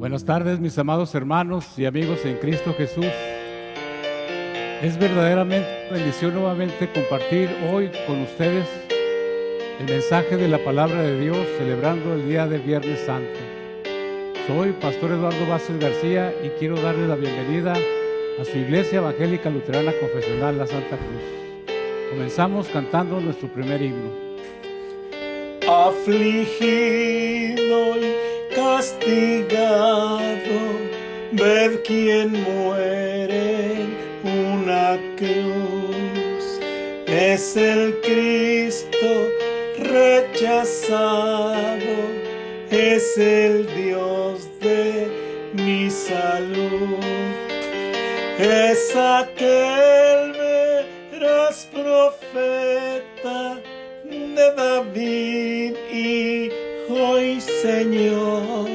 Buenas tardes, mis amados hermanos y amigos en Cristo Jesús. Es verdaderamente bendición nuevamente compartir hoy con ustedes el mensaje de la palabra de Dios, celebrando el día del Viernes Santo. Soy Pastor Eduardo Vázquez García y quiero darle la bienvenida a su Iglesia Evangélica Luterana Confesional La Santa Cruz. Comenzamos cantando nuestro primer himno. Afligido y castigado, ved quien muere en una cruz. Es el Cristo rechazado, es el Dios de mi salud. Es aquel veraz profeta de David, Hijo y Señor.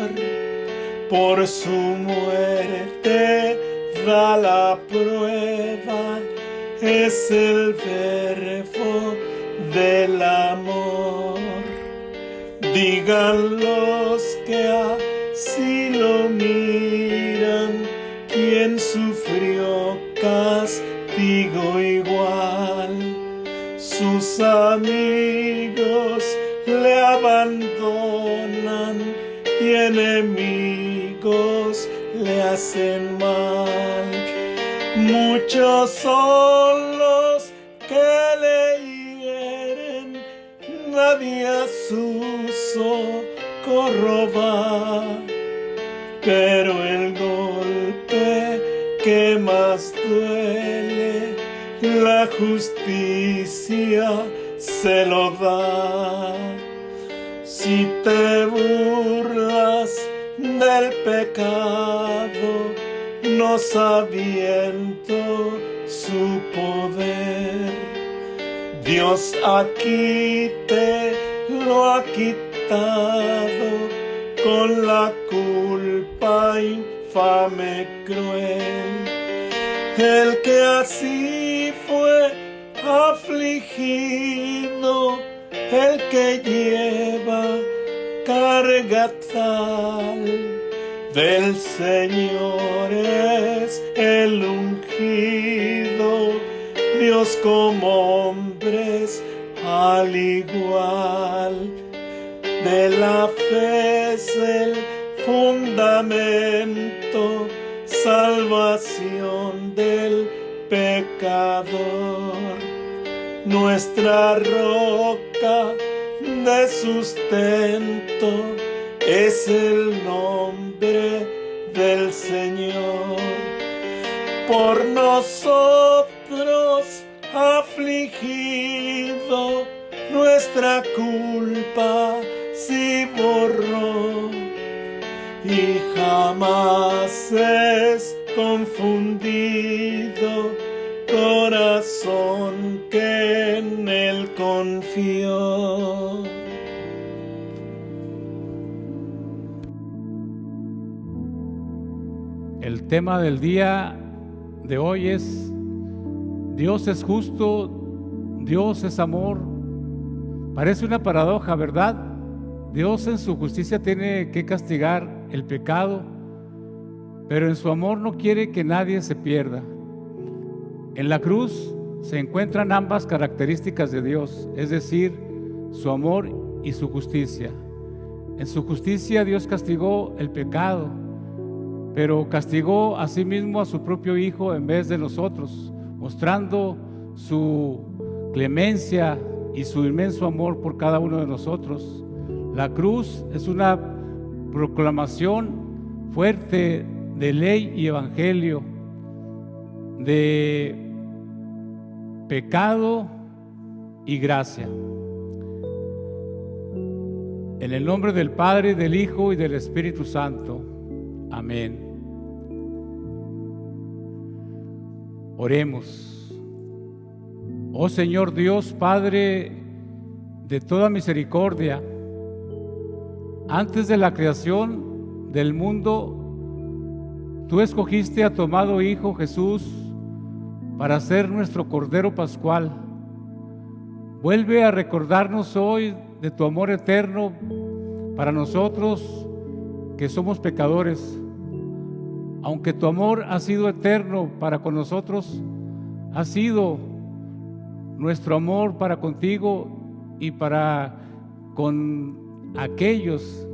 Por su muerte da la prueba, es el verbo del amor. Digan los que así lo miran, quien sufrió castigo igual. Sus amigos le abandonan y enemigos le hacen mal. Muchos son los que le hieren, nadie a su socorro va. Pero el golpe que más duele, la justicia se lo da. Si te burlas del pecado, no sabiendo su poder, Dios aquí te lo ha quitado con la culpa infame cruel. El que así fue afligido, el que lleva carga tal, del Señor es el ungido, Dios como hombres al igual. De la fe es el fundamento, salvación del pecador. Nuestra roca de sustento es el nombre del Señor. Por nosotros afligido, nuestra culpa sí borró, y jamás es confundido corazón que en él confió. El tema del día de hoy es: Dios es justo, Dios es amor. Parece una paradoja, ¿verdad? Dios en su justicia tiene que castigar el pecado, pero en su amor no quiere que nadie se pierda. En la cruz se encuentran ambas características de Dios, es decir, su amor y su justicia. En su justicia Dios castigó el pecado, pero castigó asimismo a su propio Hijo en vez de nosotros, mostrando su clemencia y su inmenso amor por cada uno de nosotros. La cruz es una proclamación fuerte de ley y evangelio, de pecado y gracia. En el nombre del Padre, del Hijo y del Espíritu Santo. Amén. Oremos. Oh Señor Dios, Padre de toda misericordia, antes de la creación del mundo, tú escogiste a tu amado Hijo Jesús para ser nuestro Cordero Pascual. Vuelve a recordarnos hoy de tu amor eterno para nosotros que somos pecadores, aunque tu amor ha sido eterno para con nosotros, ha sido nuestro amor para contigo y para con aquellos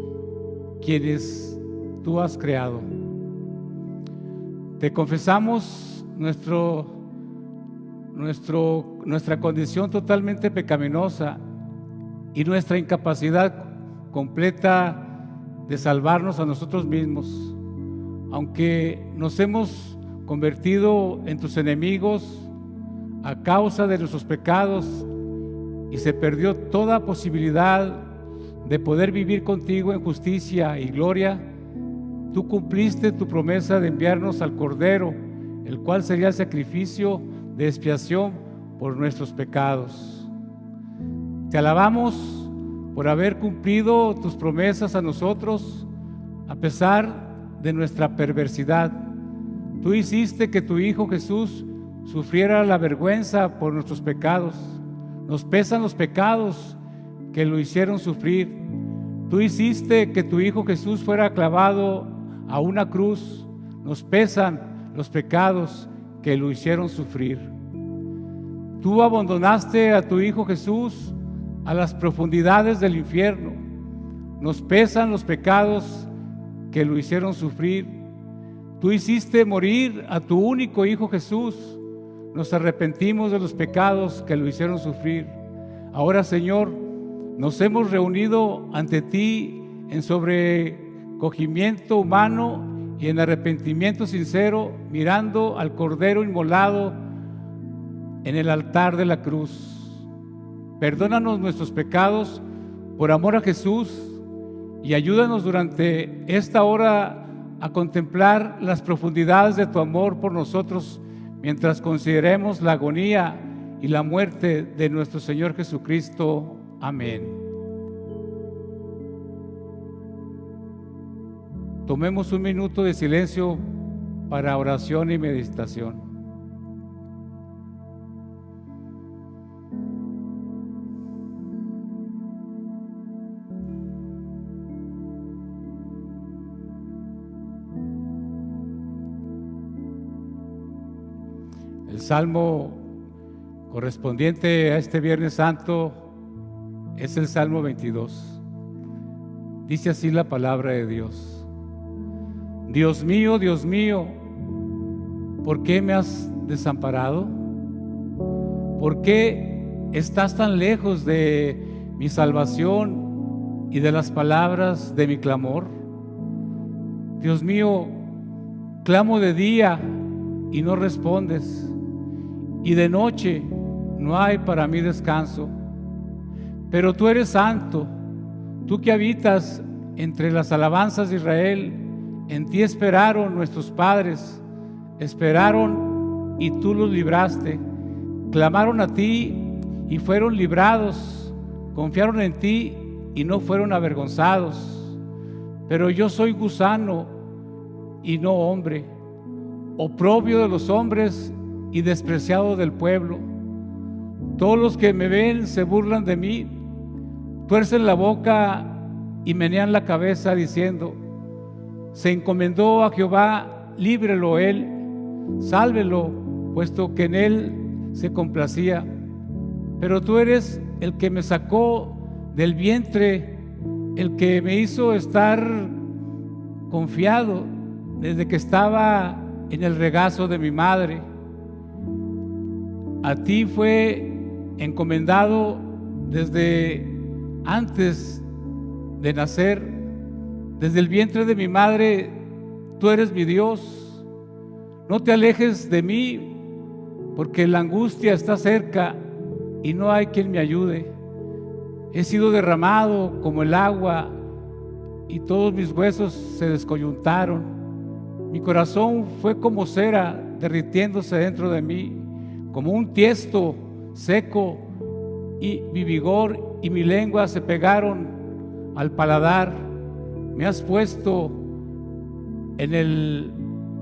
quienes tú has creado. Te confesamos nuestra condición totalmente pecaminosa y nuestra incapacidad completa de salvarnos a nosotros mismos. Aunque nos hemos convertido en tus enemigos a causa de nuestros pecados y se perdió toda posibilidad de poder vivir contigo en justicia y gloria, tú cumpliste tu promesa de enviarnos al Cordero, el cual sería el sacrificio de expiación por nuestros pecados. Te alabamos por haber cumplido tus promesas a nosotros a pesar de nuestra perversidad. Tú hiciste que tu Hijo Jesús sufriera la vergüenza por nuestros pecados. Nos pesan los pecados que lo hicieron sufrir. Tú hiciste que tu Hijo Jesús fuera clavado a una cruz. Nos pesan los pecados que lo hicieron sufrir. Tú abandonaste a tu Hijo Jesús a las profundidades del infierno. Nos pesan los pecados que lo hicieron sufrir. Tú hiciste morir a tu único Hijo Jesús. Nos arrepentimos de los pecados que lo hicieron sufrir. Ahora, Señor, nos hemos reunido ante ti en sobrecogimiento humano y en arrepentimiento sincero, mirando al Cordero inmolado en el altar de la cruz. Perdónanos nuestros pecados por amor a Jesús y ayúdanos durante esta hora a contemplar las profundidades de tu amor por nosotros mientras consideremos la agonía y la muerte de nuestro Señor Jesucristo. Amén. Tomemos un minuto de silencio para oración y meditación. El salmo correspondiente a este Viernes Santo es el Salmo 22. Dice así la palabra de Dios: Dios mío, ¿por qué me has desamparado? ¿Por qué estás tan lejos de mi salvación y de las palabras de mi clamor? Dios mío, clamo de día y no respondes, y de noche no hay para mí descanso. Pero tú eres santo, tú que habitas entre las alabanzas de Israel. En ti esperaron nuestros padres, esperaron y tú los libraste. Clamaron a ti y fueron librados, confiaron en ti y no fueron avergonzados. Pero yo soy gusano y no hombre, oprobio de los hombres y despreciado del pueblo. Todos los que me ven se burlan de mí, tuercen la boca y menean la cabeza diciendo: se encomendó a Jehová, líbrelo él, sálvelo, puesto que en él se complacía. Pero tú eres el que me sacó del vientre, el que me hizo estar confiado desde que estaba en el regazo de mi madre. A ti fue encomendado desde antes de nacer. Desde el vientre de mi madre, tú eres mi Dios. No te alejes de mí, porque la angustia está cerca y no hay quien me ayude. He sido derramado como el agua y todos mis huesos se descoyuntaron. Mi corazón fue como cera derritiéndose dentro de mí, como un tiesto seco, y mi vigor y mi lengua se pegaron al paladar. Me has puesto en el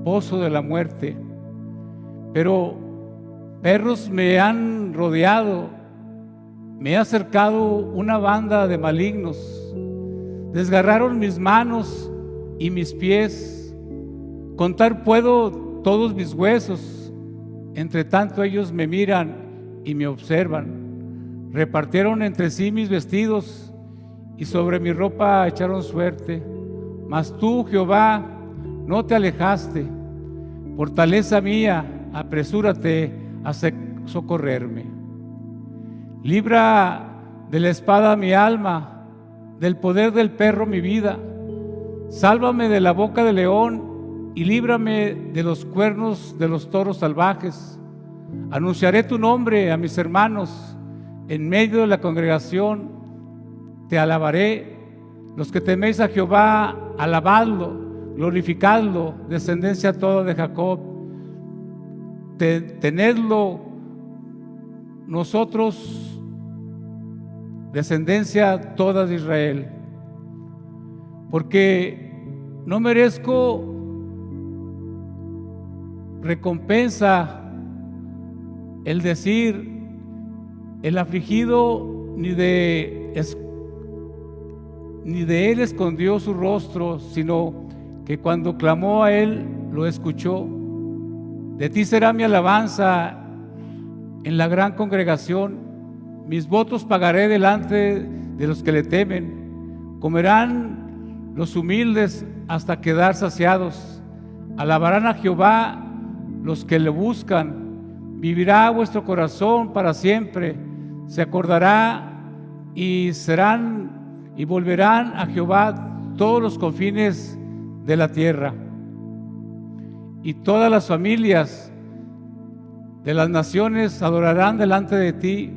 pozo de la muerte, pero perros me han rodeado, me ha cercado una banda de malignos. Desgarraron mis manos y mis pies. Contar puedo todos mis huesos, entre tanto ellos me miran y me observan. Repartieron entre sí mis vestidos y sobre mi ropa echaron suerte. Mas tú, Jehová, no te alejaste. Fortaleza mía, apresúrate a socorrerme. Libra de la espada mi alma, del poder del perro mi vida. Sálvame de la boca del león y líbrame de los cuernos de los toros salvajes. Anunciaré tu nombre a mis hermanos, en medio de la congregación te alabaré. Los que teméis a Jehová, alabadlo, glorificadlo, descendencia toda de Jacob. Tenedlo nosotros, descendencia toda de Israel. Porque no merezco recompensa el decir el afligido, ni de él escondió su rostro, sino que cuando clamó a él lo escuchó. De ti será mi alabanza en la gran congregación. Mis votos pagaré delante de los que le temen. Comerán los humildes hasta quedar saciados. Alabarán a Jehová los que le buscan. Vivirá vuestro corazón para siempre. Se acordará y volverán a Jehová todos los confines de la tierra. Y todas las familias de las naciones adorarán delante de ti,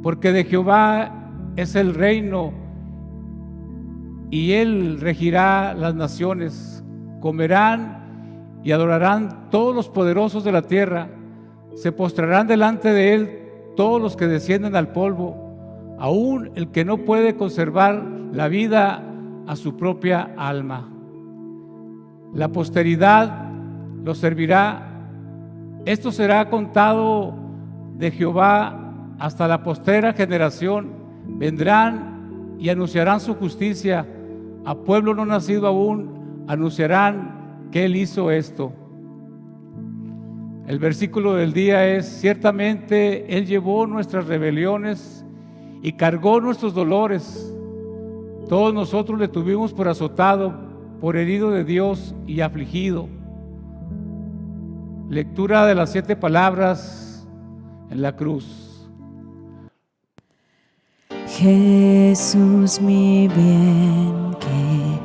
porque de Jehová es el reino y él regirá las naciones. Comerán y adorarán todos los poderosos de la tierra. Se postrarán delante de él todos los que descienden al polvo, aún el que no puede conservar la vida a su propia alma. La posteridad lo servirá. Esto será contado de Jehová hasta la postrera generación. Vendrán y anunciarán su justicia. A pueblo no nacido aún anunciarán que él hizo esto. El versículo del día es: ciertamente él llevó nuestras rebeliones y cargó nuestros dolores. Todos nosotros le tuvimos por azotado, por herido de Dios y afligido. Lectura de las 7 palabras en la cruz. Jesús, mi bien, ¿qué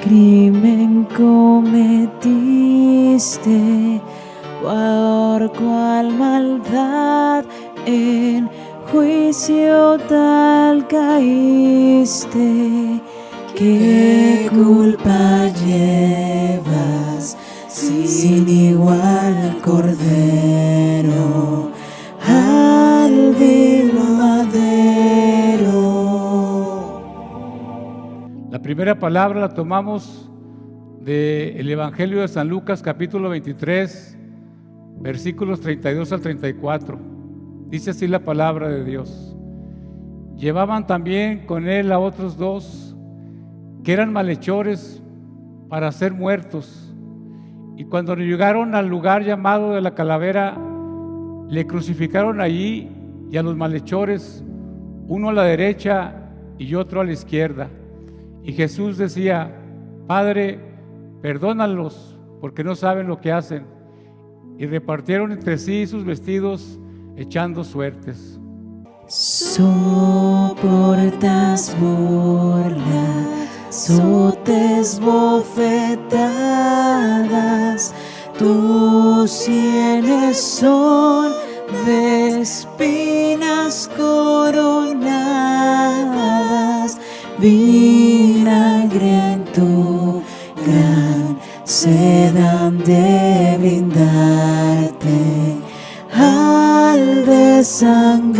crimen cometiste? ¿Por cuál maldad en juicio tal caíste? ¿Qué culpa llevas? Sin igual cordero al vil madero. La primera palabra la tomamos del Evangelio de San Lucas, capítulo 23, versículos 32 al 34. Dice así la palabra de Dios: llevaban también con él a otros 2 que eran malhechores para ser muertos. Y cuando llegaron al lugar llamado de la calavera, le crucificaron allí, y a los malhechores, uno a la derecha y otro a la izquierda. Y Jesús decía: Padre, perdónalos, porque no saben lo que hacen. Y repartieron entre sí sus vestidos, echando suertes. Soportas burla, azotes, bofetadas, tus sienes son de espinas coronadas, vinagre en tu gran sed han de brindarte al desangrarte.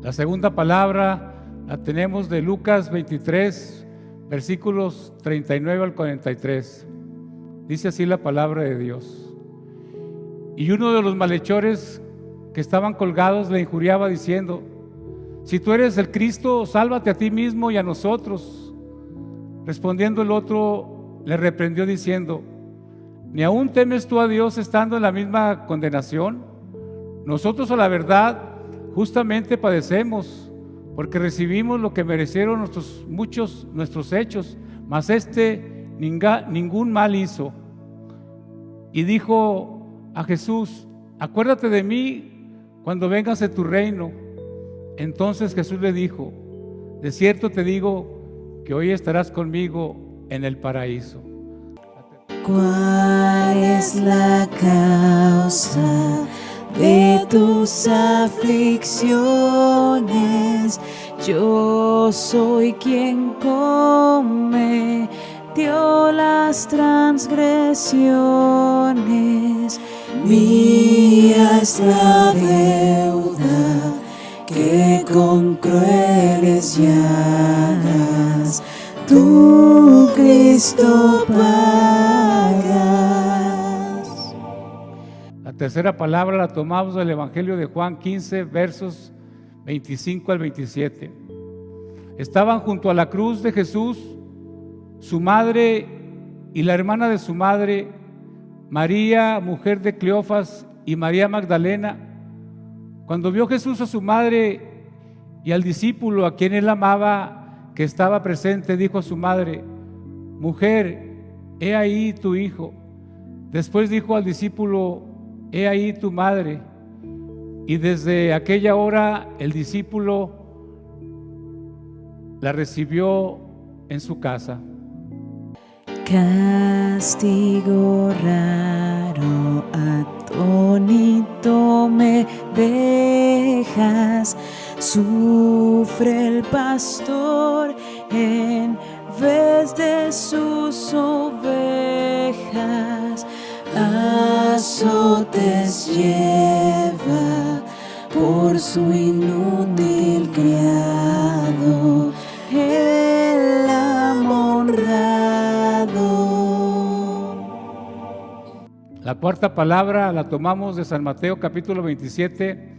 La segunda palabra la tenemos de Lucas 23, versículos 39 al 43. Dice así la palabra de Dios: y uno de los malhechores que estaban colgados le injuriaba diciendo: Si tú eres el Cristo, sálvate a ti mismo y a nosotros. Respondiendo el otro, le reprendió diciendo: ¿ni aún temes tú a Dios estando en la misma condenación? Nosotros, a la verdad, justamente padecemos, porque recibimos lo que merecieron nuestros hechos, mas ningún mal hizo. Y dijo a Jesús: acuérdate de mí cuando vengas de tu reino. Entonces Jesús le dijo: de cierto te digo que hoy estarás conmigo en el paraíso. ¿Cuál es la causa de tus aflicciones? Yo soy quien cometió las transgresiones. Mía es la deuda que con crueles llagas tú, Cristo, pagas. La tercera palabra la tomamos del Evangelio de Juan 15, versos 25 al 27. Estaban junto a la cruz de Jesús su madre y la hermana de su madre, María, mujer de Cleofas, y María Magdalena. Cuando vio Jesús a su madre y al discípulo a quien él amaba que estaba presente, dijo a su madre: mujer, he ahí tu hijo. Después dijo al discípulo: he ahí tu madre. Y desde aquella hora el discípulo la recibió en su casa. Castigo raro, atónito me dejas. Sufre el pastor en vez de sus ovejas. Azotes lleva por su inútil criado, el amo honrado. La cuarta palabra la tomamos de San Mateo capítulo 27,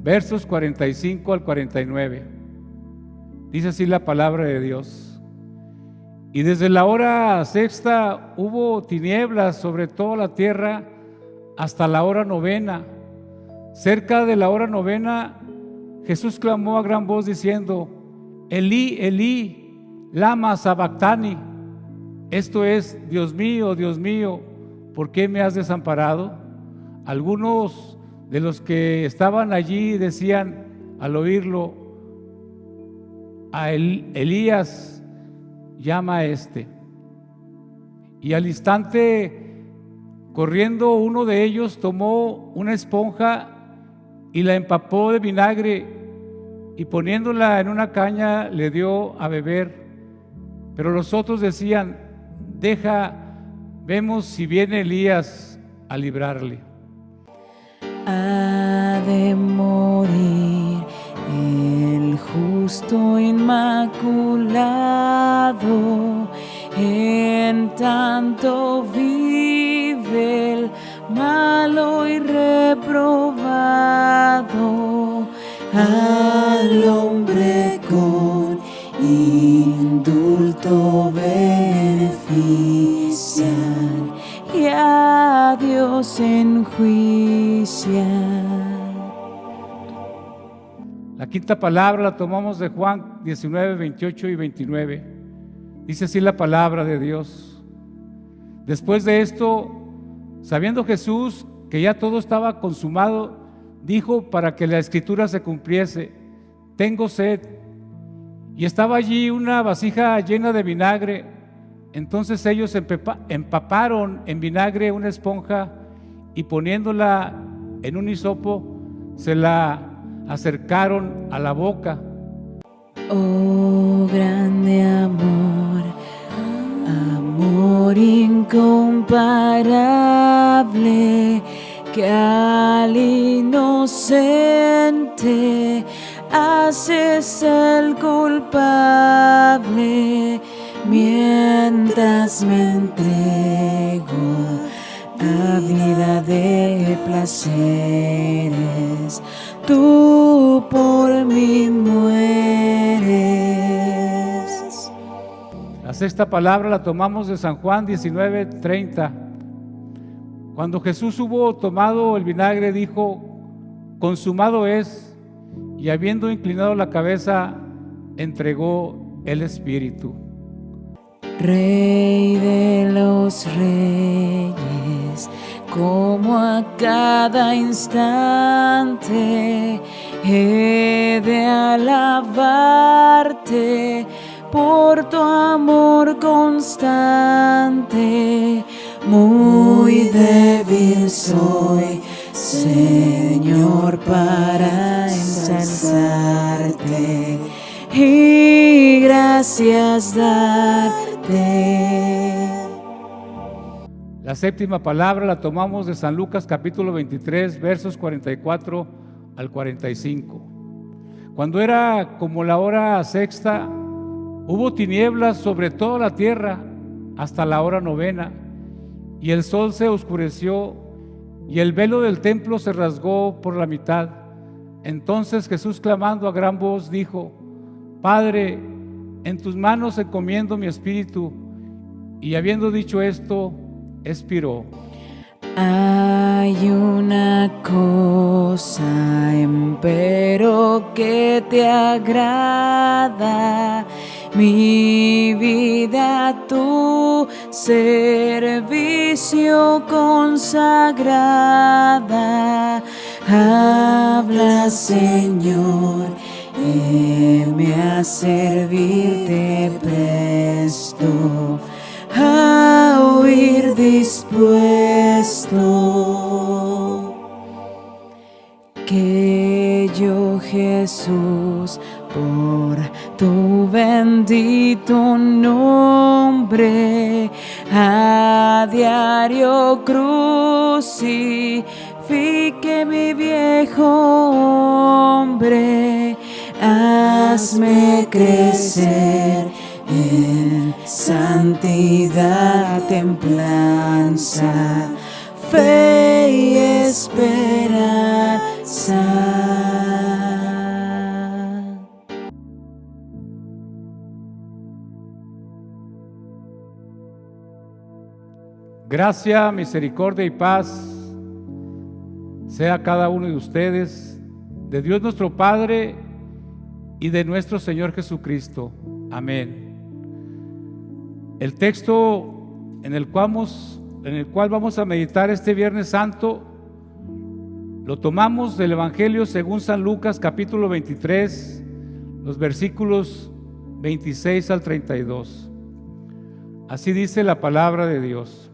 versos 45 al 49. Dice así la palabra de Dios: y desde la hora sexta hubo tinieblas sobre toda la tierra hasta la hora novena. Cerca de la hora novena, Jesús clamó a gran voz diciendo: Elí, Elí, lama sabactani. Esto es: Dios mío, ¿por qué me has desamparado? Algunos de los que estaban allí decían al oírlo: a Elías llama a este. Y al instante, corriendo, uno de ellos tomó una esponja y la empapó de vinagre, y poniéndola en una caña le dio a beber. Pero los otros decían: deja, vemos si viene Elías a librarle. Ha de morir el justo inmaculado, en tanto vive el malo y reprobado. Al hombre con indulto benefician y a Dios enjuician. La quinta palabra la tomamos de Juan 19, 28 y 29. Dice así la palabra de Dios: después de esto, sabiendo Jesús que ya todo estaba consumado, dijo para que la escritura se cumpliese: tengo sed. Y estaba allí una vasija llena de vinagre. Entonces ellos empaparon en vinagre una esponja y poniéndola en un hisopo, se la acercaron a la boca. Oh, grande amor, amor incomparable, que al inocente haces el culpable, mientras me entrego a vida de placeres. tú por mí mueres. La sexta palabra la tomamos de San Juan 19:30. Cuando Jesús hubo tomado el vinagre, dijo: consumado es, y habiendo inclinado la cabeza, entregó el espíritu. Rey de los reyes, como a cada instante he de alabarte por tu amor constante. Muy débil soy, Señor, para ensalzarte y gracias darte. La séptima palabra la tomamos de San Lucas capítulo 23, versos 44 al 45. Cuando era como la hora sexta, hubo tinieblas sobre toda la tierra hasta la hora novena, y el sol se oscureció, y el velo del templo se rasgó por la mitad. Entonces Jesús, clamando a gran voz, dijo: Padre, en tus manos encomiendo mi espíritu. Y habiendo dicho esto, expiró. Hay una cosa, empero, que te agrada, mi vida a tu servicio consagrada. Habla, Señor, heme a servirte presto, a oír dispuesto. Que yo, Jesús, por tu bendito nombre, a diario crucifique mi viejo hombre. Hazme crecer en santidad, templanza, fe y esperanza. Gracia, misericordia y paz sea cada uno de ustedes, de Dios nuestro Padre y de nuestro Señor Jesucristo. Amén. El texto en el cual vamos a meditar este Viernes Santo lo tomamos del Evangelio según San Lucas capítulo 23, los versículos 26 al 32. Así dice la palabra de Dios.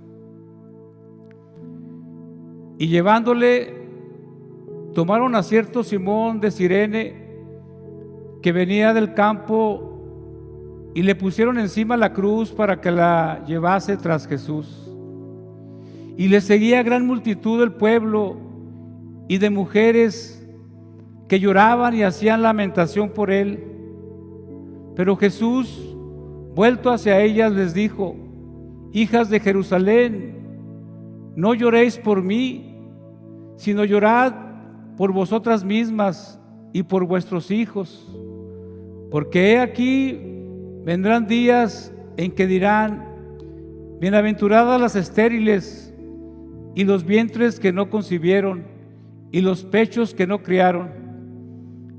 Y llevándole, tomaron a cierto Simón de Cirene, que venía del campo, y le pusieron encima la cruz para que la llevase tras Jesús. Y le seguía gran multitud del pueblo y de mujeres que lloraban y hacían lamentación por él. Pero Jesús, vuelto hacia ellas, les dijo: hijas de Jerusalén, no lloréis por mí, sino llorad por vosotras mismas y por vuestros hijos. Porque he aquí vendrán días en que dirán: bienaventuradas las estériles y los vientres que no concibieron y los pechos que no criaron.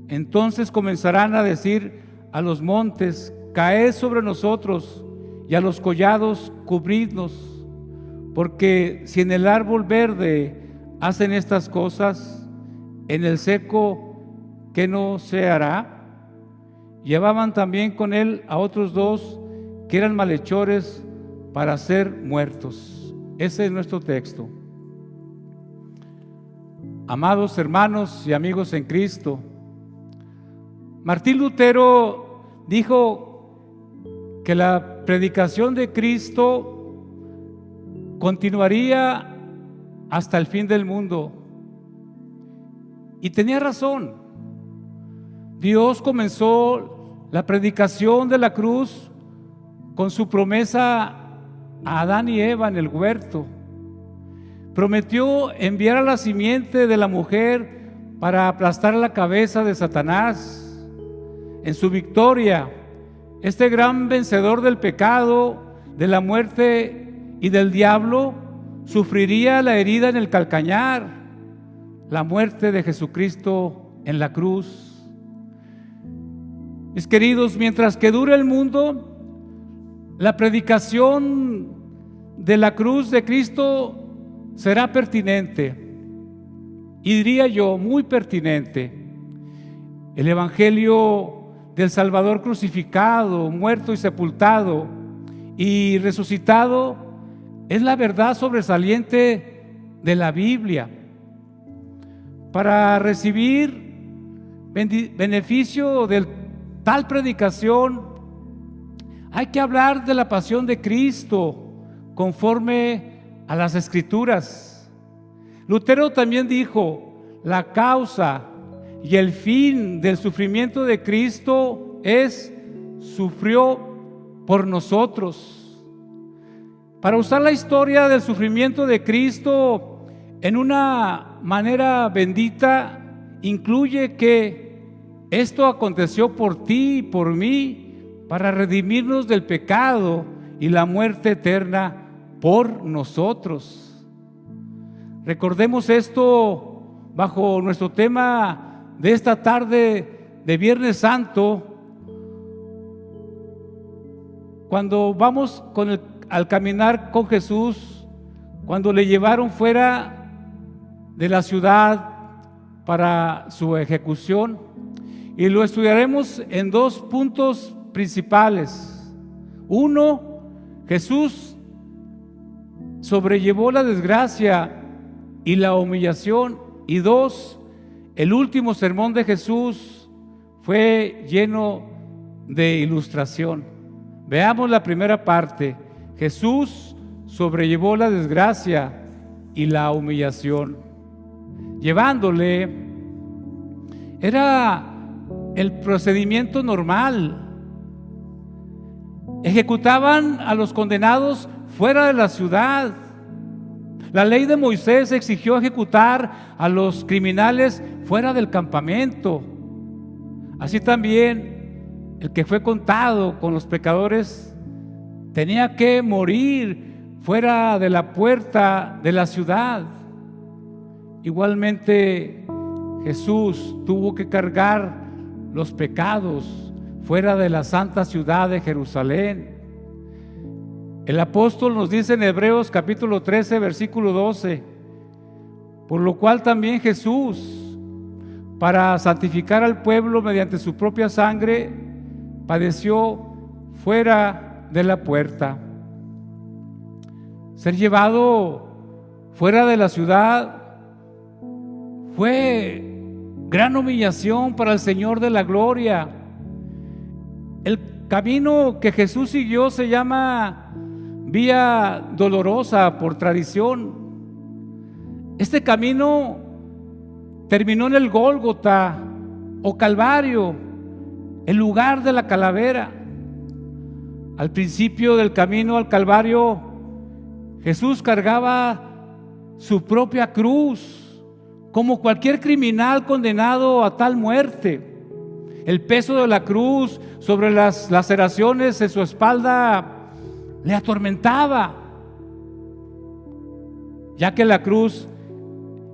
Entonces comenzarán a decir a los montes: caed sobre nosotros, y a los collados: cubridnos. Porque si en el árbol verde hacen estas cosas, en el seco, ¿qué no se hará? Llevaban también con él a otros dos que eran malhechores para ser muertos. Ese es nuestro texto. Amados hermanos y amigos en Cristo, Martín Lutero dijo que la predicación de Cristo continuaría hasta el fin del mundo. Y tenía razón. Dios comenzó la predicación de la cruz con su promesa a Adán y Eva en el huerto. Prometió enviar a la simiente de la mujer para aplastar la cabeza de Satanás. En su victoria, este gran vencedor del pecado, de la muerte y del diablo, sufriría la herida en el calcañar, la muerte de Jesucristo en la cruz. Mis queridos, mientras que dure el mundo, la predicación de la cruz de Cristo será pertinente, y diría yo, muy pertinente. El evangelio del Salvador crucificado, muerto y sepultado y resucitado es la verdad sobresaliente de la Biblia. Para recibir beneficio de tal predicación, hay que hablar de la pasión de Cristo conforme a las Escrituras. Lutero también dijo: la causa y el fin del sufrimiento de Cristo sufrió por nosotros. Para usar la historia del sufrimiento de Cristo en una manera bendita, incluye que esto aconteció por ti y por mí, para redimirnos del pecado y la muerte eterna por nosotros. Recordemos esto bajo nuestro tema de esta tarde de Viernes Santo, cuando vamos al caminar con Jesús, cuando le llevaron fuera de la ciudad para su ejecución, y lo estudiaremos en dos puntos principales. Uno, Jesús sobrellevó la desgracia y la humillación, y dos, el último sermón de Jesús fue lleno de ilustración. Veamos la primera parte. Jesús sobrellevó la desgracia y la humillación. Llevándole era el procedimiento normal. Ejecutaban a los condenados fuera de la ciudad. La ley de Moisés exigió ejecutar a los criminales fuera del campamento. Así también el que fue contado con los pecadores tenía que morir fuera de la puerta de la ciudad. Igualmente, Jesús tuvo que cargar los pecados fuera de la santa ciudad de Jerusalén. El apóstol nos dice en Hebreos capítulo 13, versículo 12: por lo cual también Jesús, para santificar al pueblo mediante su propia sangre, padeció fuera de la puerta. Ser llevado fuera de la ciudad fue gran humillación para el Señor de la gloria. El camino que Jesús siguió se llama Vía Dolorosa por tradición. Este camino terminó en el Gólgota o Calvario, el lugar de la calavera. Al principio del camino al Calvario, Jesús cargaba su propia cruz, como cualquier criminal condenado a tal muerte. El peso de la cruz sobre las laceraciones en su espalda le atormentaba, ya que la cruz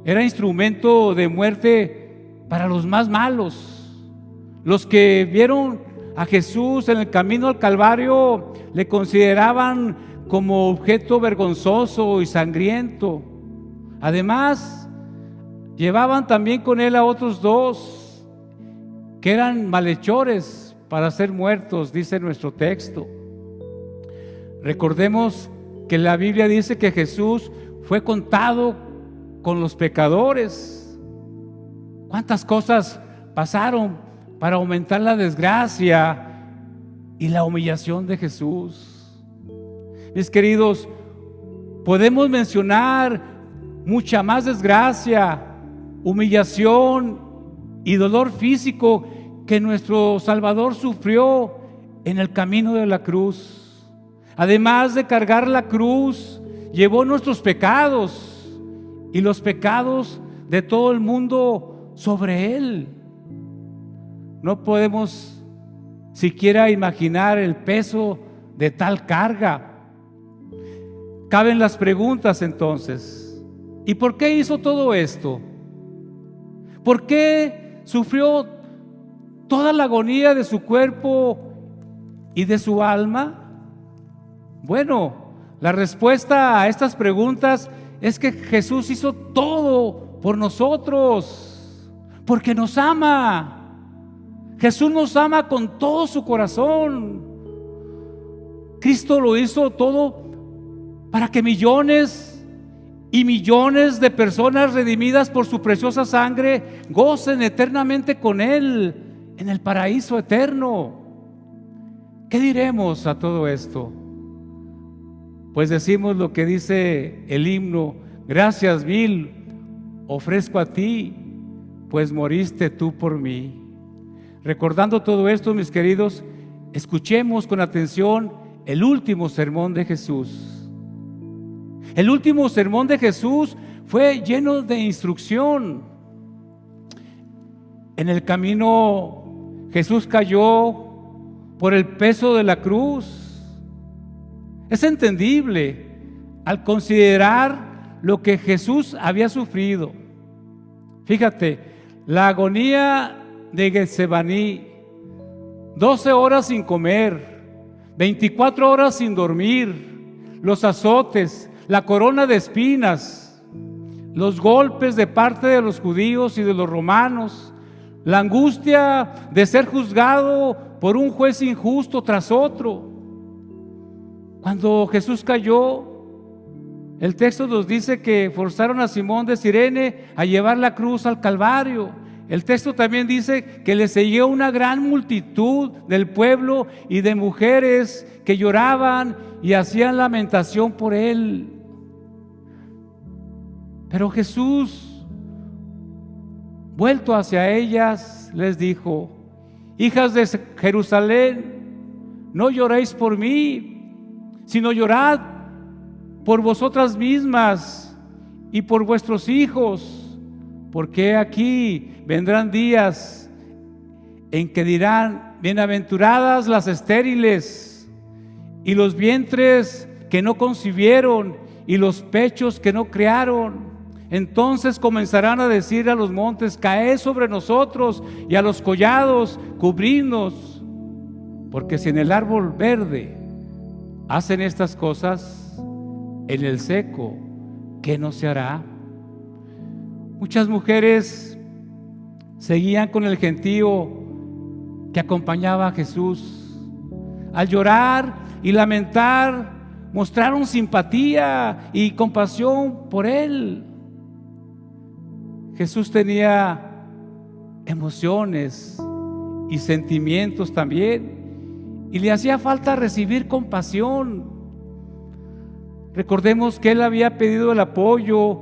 era instrumento de muerte para los más malos. Los que vieron a Jesús en el camino al Calvario le consideraban como objeto vergonzoso y sangriento. Además, llevaban también con él a otros dos que eran malhechores para ser muertos, dice nuestro texto. Recordemos que la Biblia dice que Jesús fue contado con los pecadores. ¿Cuántas cosas pasaron para aumentar la desgracia y la humillación de Jesús? Mis queridos, podemos mencionar mucha más desgracia, humillación y dolor físico que nuestro Salvador sufrió en el camino de la cruz. Además de cargar la cruz, llevó nuestros pecados y los pecados de todo el mundo sobre Él. No podemos siquiera imaginar el peso de tal carga. Caben las preguntas entonces: ¿y por qué hizo todo esto? ¿Por qué sufrió toda la agonía de su cuerpo y de su alma? Bueno, la respuesta a estas preguntas es que Jesús hizo todo por nosotros, porque nos ama. Jesús nos ama con todo su corazón. Cristo lo hizo todo para que millones y millones de personas redimidas por su preciosa sangre gocen eternamente con Él en el paraíso eterno. ¿Qué diremos a todo esto? Pues decimos lo que dice el himno: gracias mil ofrezco a ti, pues moriste tú por mí. Recordando todo esto, mis queridos, escuchemos con atención el último sermón de Jesús. El último sermón de Jesús fue lleno de instrucción. En el camino Jesús cayó por el peso de la cruz. Es entendible al considerar lo que Jesús había sufrido. Fíjate, la agonía de Getsemaní, 12 horas sin comer, 24 horas sin dormir, los azotes, la corona de espinas, los golpes de parte de los judíos y de los romanos, la angustia de ser juzgado por un juez injusto tras otro. Cuando Jesús cayó, el texto nos dice que forzaron a Simón de Cirene a llevar la cruz al Calvario. El texto también dice que le siguió una gran multitud del pueblo y de mujeres que lloraban y hacían lamentación por él. Pero Jesús, vuelto hacia ellas, les dijo: hijas de Jerusalén, no lloréis por mí, sino llorad por vosotras mismas y por vuestros hijos, porque aquí vendrán días en que dirán: bienaventuradas las estériles y los vientres que no concibieron y los pechos que no criaron. Entonces comenzarán a decir a los montes: caed sobre nosotros, y a los collados: cubridnos. Porque si en el árbol verde hacen estas cosas, en el seco, ¿qué no se hará? Muchas mujeres seguían con el gentío que acompañaba a Jesús. Al llorar y lamentar, mostraron simpatía y compasión por él. Jesús tenía emociones y sentimientos también, y le hacía falta recibir compasión. Recordemos que él había pedido el apoyo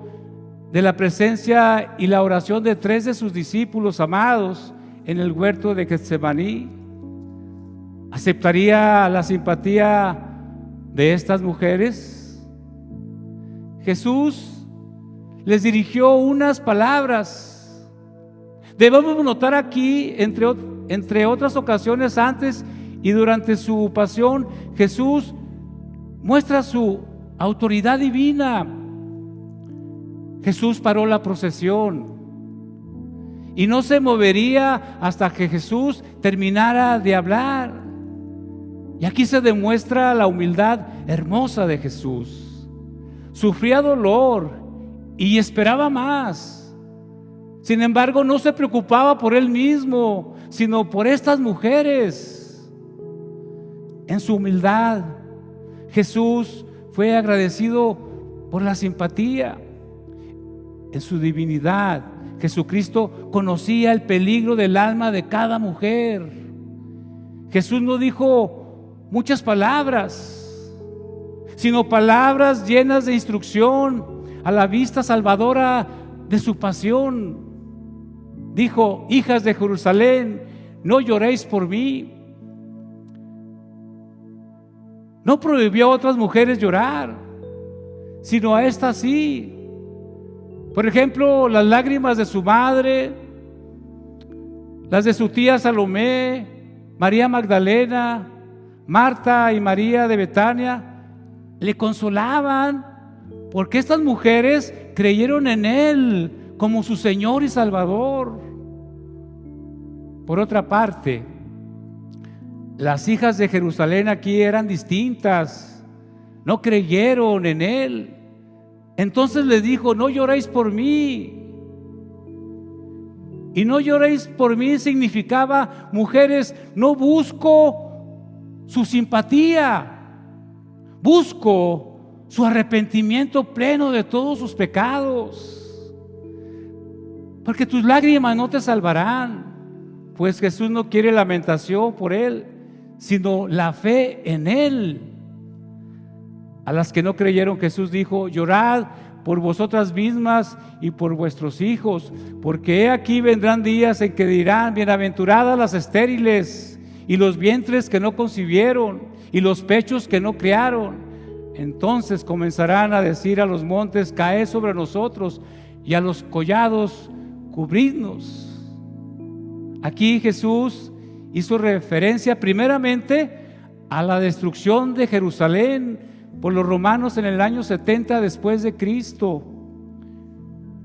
de la presencia y la oración de 3 de sus discípulos amados en el huerto de Getsemaní. ¿Aceptaría la simpatía de estas mujeres? Jesús les dirigió unas palabras. Debemos notar aquí, entre otras ocasiones antes y durante su pasión, Jesús muestra su autoridad divina. Jesús paró la procesión y no se movería hasta que Jesús terminara de hablar. Y aquí se demuestra la humildad hermosa de Jesús. Sufría dolor y esperaba más. Sin embargo, no se preocupaba por él mismo, sino por estas mujeres. En su humildad, Jesús fue agradecido por la simpatía. En su divinidad, Jesucristo conocía el peligro del alma de cada mujer. Jesús no dijo muchas palabras, sino palabras llenas de instrucción a la vista salvadora de su pasión. Dijo: hijas de Jerusalén, no lloréis por mí. No prohibió a otras mujeres llorar, sino a estas sí. Por ejemplo, las lágrimas de su madre, las de su tía Salomé, María Magdalena, Marta y María de Betania, le consolaban porque estas mujeres creyeron en Él como su Señor y Salvador. Por otra parte, las hijas de Jerusalén aquí eran distintas, no creyeron en Él. Entonces les dijo: no lloréis por mí. Y no lloréis por mí significaba: mujeres, no busco su simpatía, busco su arrepentimiento pleno de todos sus pecados, porque tus lágrimas no te salvarán, pues Jesús no quiere lamentación por Él, sino la fe en Él. A las que no creyeron, Jesús dijo: llorad por vosotras mismas y por vuestros hijos, porque he aquí vendrán días en que dirán: bienaventuradas las estériles y los vientres que no concibieron y los pechos que no criaron. Entonces comenzarán a decir a los montes: caed sobre nosotros, y a los collados: cubridnos. Aquí Jesús hizo referencia primeramente a la destrucción de Jerusalén por los romanos en el año 70 después de Cristo.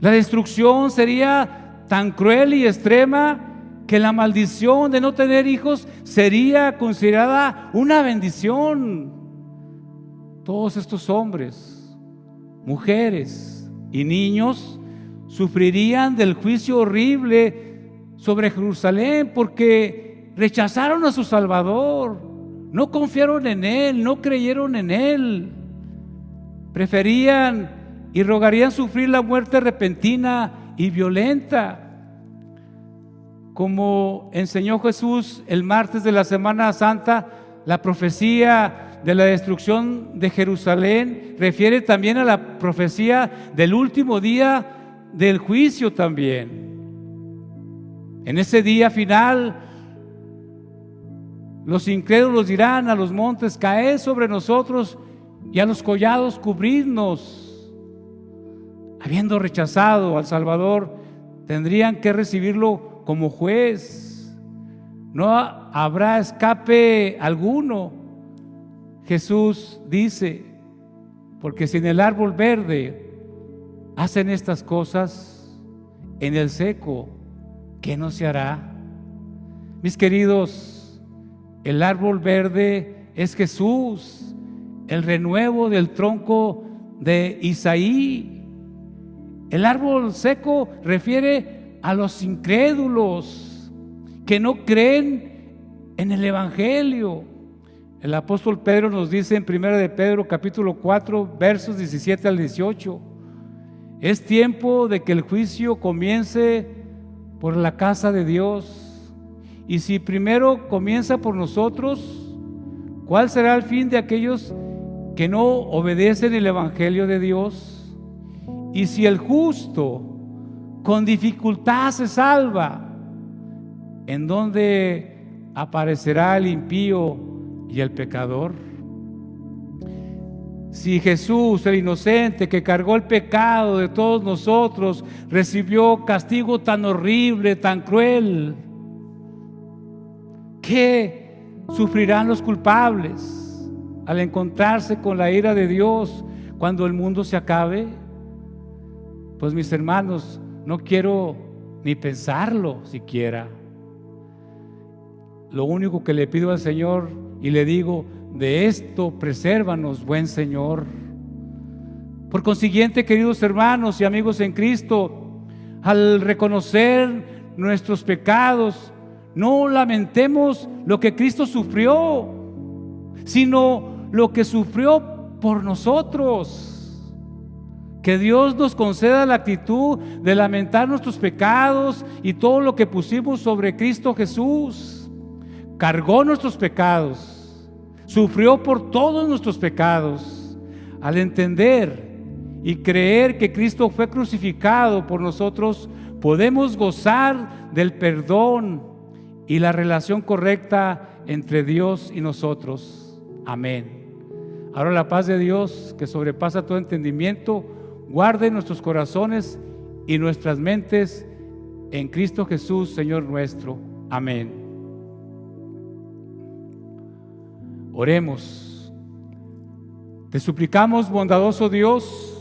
La destrucción sería tan cruel y extrema que la maldición de no tener hijos sería considerada una bendición. Todos estos hombres, mujeres y niños sufrirían del juicio horrible sobre Jerusalén porque rechazaron a su Salvador. No confiaron en Él, no creyeron en Él. Preferían y rogarían sufrir la muerte repentina y violenta. Como enseñó Jesús el martes de la Semana Santa, la profecía de la destrucción de Jerusalén refiere también a la profecía del último día del juicio también. En ese día final, los incrédulos dirán a los montes: caed sobre nosotros, y a los collados: cubridnos. Habiendo rechazado al Salvador, tendrían que recibirlo como juez. No habrá escape alguno. Jesús dice: porque si en el árbol verde hacen estas cosas, en el seco, ¿qué no se hará? Mis queridos, el árbol verde es Jesús, el renuevo del tronco de Isaí. El árbol seco refiere a los incrédulos que no creen en el Evangelio. El apóstol Pedro nos dice en 1 de Pedro capítulo 4 versos 17 al 18: es tiempo de que el juicio comience por la casa de Dios. Y si primero comienza por nosotros, ¿cuál será el fin de aquellos que no obedecen el Evangelio de Dios? Y si el justo con dificultad se salva, ¿en dónde aparecerá el impío y el pecador? Si Jesús, el inocente que cargó el pecado de todos nosotros, recibió castigo tan horrible, tan cruel, ¿qué sufrirán los culpables al encontrarse con la ira de Dios cuando el mundo se acabe? Pues mis hermanos, no quiero ni pensarlo siquiera. Lo único que le pido al Señor y le digo: de esto presérvanos, buen Señor. Por consiguiente, queridos hermanos y amigos en Cristo, al reconocer nuestros pecados, no lamentemos lo que Cristo sufrió, sino lo que sufrió por nosotros. Que Dios nos conceda la actitud de lamentar nuestros pecados y todo lo que pusimos sobre Cristo Jesús. Cargó nuestros pecados, sufrió por todos nuestros pecados. Al entender y creer que Cristo fue crucificado por nosotros, podemos gozar del perdón y la relación correcta entre Dios y nosotros. Amén. Ahora la paz de Dios, que sobrepasa todo entendimiento, guarde nuestros corazones y nuestras mentes en Cristo Jesús, Señor nuestro. Amén. Oremos. Te suplicamos, bondadoso Dios,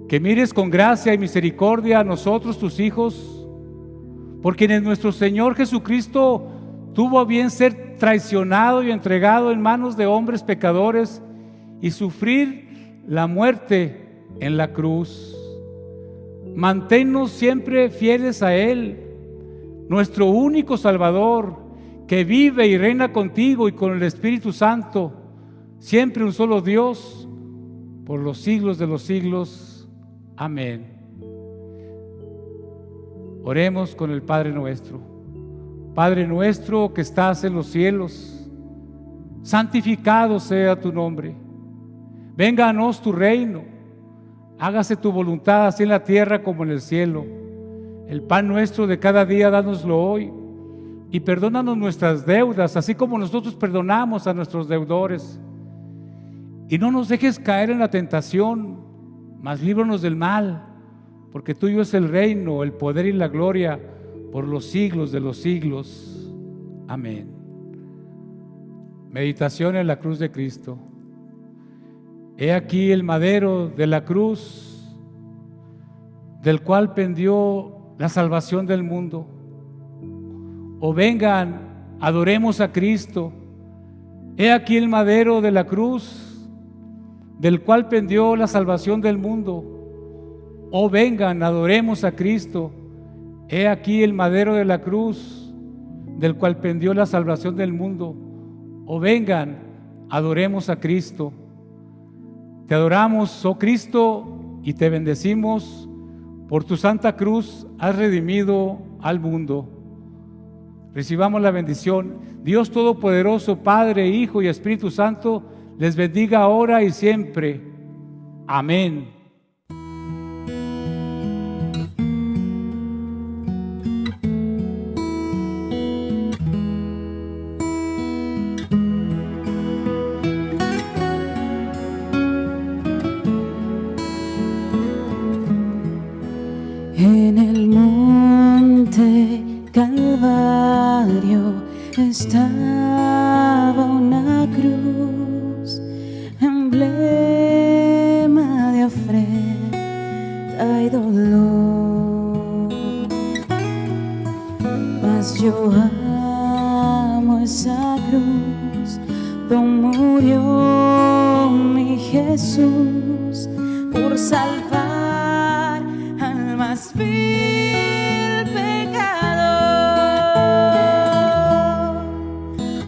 que mires con gracia y misericordia a nosotros, tus hijos, por quienes nuestro Señor Jesucristo tuvo a bien ser traicionado y entregado en manos de hombres pecadores y sufrir la muerte en la cruz. Manténnos siempre fieles a Él, nuestro único Salvador, que vive y reina contigo y con el Espíritu Santo, siempre un solo Dios, por los siglos de los siglos. Amén. Oremos con el Padre nuestro. Padre nuestro que estás en los cielos, santificado sea tu nombre. Venga a nos tu reino. Hágase tu voluntad así en la tierra como en el cielo. El pan nuestro de cada día, dánoslo hoy. Y perdónanos nuestras deudas, así como nosotros perdonamos a nuestros deudores. Y no nos dejes caer en la tentación, mas líbranos del mal, porque tuyo es el reino, el poder y la gloria por los siglos de los siglos. Amén. Meditación en la cruz de Cristo. He aquí el madero de la cruz, del cual pendió la salvación del mundo. O vengan, adoremos a Cristo. He aquí el madero de la cruz, del cual pendió la salvación del mundo. O vengan, adoremos a Cristo. He aquí el madero de la cruz, del cual pendió la salvación del mundo. O vengan, adoremos a Cristo. Te adoramos, oh Cristo, y te bendecimos. Por tu santa cruz has redimido al mundo. Recibamos la bendición. Dios Todopoderoso, Padre, Hijo y Espíritu Santo, les bendiga ahora y siempre. Amén. En el monte Calvario estaba una cruz, emblema de afrenta y dolor. Mas yo amo esa cruz, donde murió mi Jesús por salvar al más vil pecador.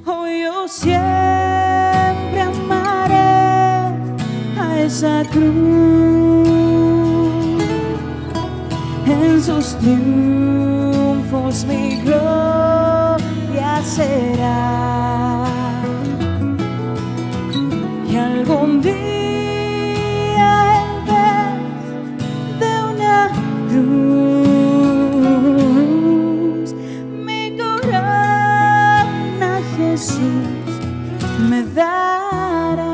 Oh, yo siempre amaré a esa cruz. En sus triunfos mi gloria será. Y algún día cruz, mi corona Jesús me dará.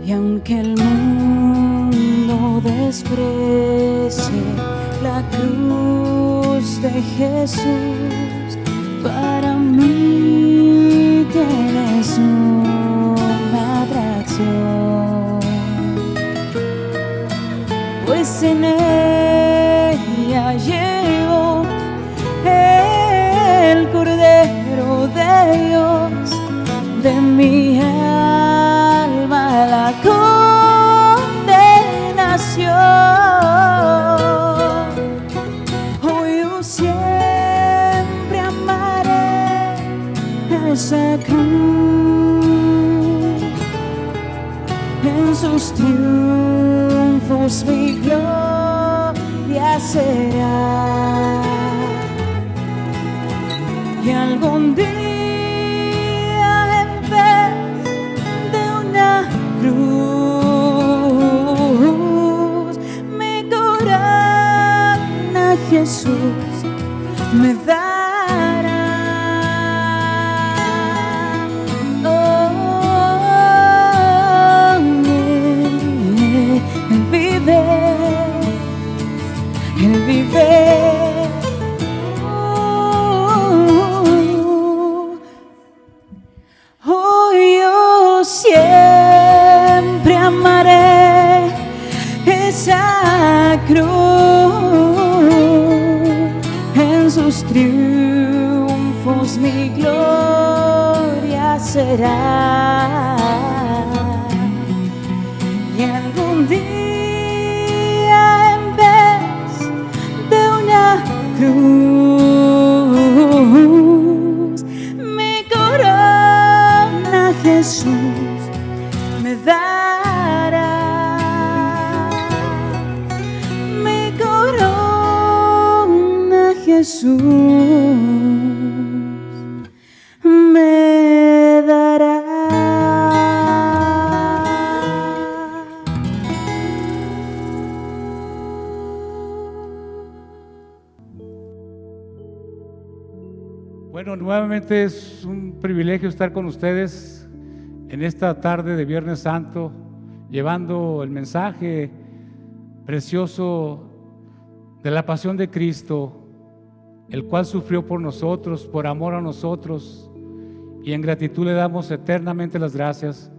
Y aunque el mundo desprecie la cruz de Jesús, para mí tienes una atracción, pues en ella llevo el Cordero de Dios, de mi alma la condenación. Hoy yo siempre amaré esa cruz. En sus triunfos mi gloria será. Y algún día en vez de una cruz, mi corona Jesús me da. triunfos mi gloria será. Y algún día en vez de una cruz, mi corona Jesús me dará. Mi corona Jesús me dará. Bueno, nuevamente es un privilegio estar con ustedes en esta tarde de Viernes Santo, llevando el mensaje precioso de la pasión de Cristo, el cual sufrió por nosotros, por amor a nosotros, y en gratitud le damos eternamente las gracias,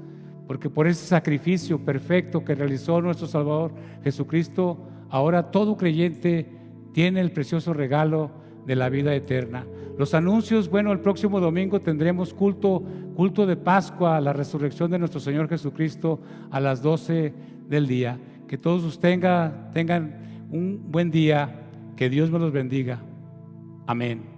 porque por ese sacrificio perfecto que realizó nuestro Salvador Jesucristo, ahora todo creyente tiene el precioso regalo de la vida eterna. Los anuncios, bueno, el próximo domingo tendremos culto de Pascua, la resurrección de nuestro Señor Jesucristo a las 12 del día. Que todos tengan un buen día, que Dios me los bendiga. Amén.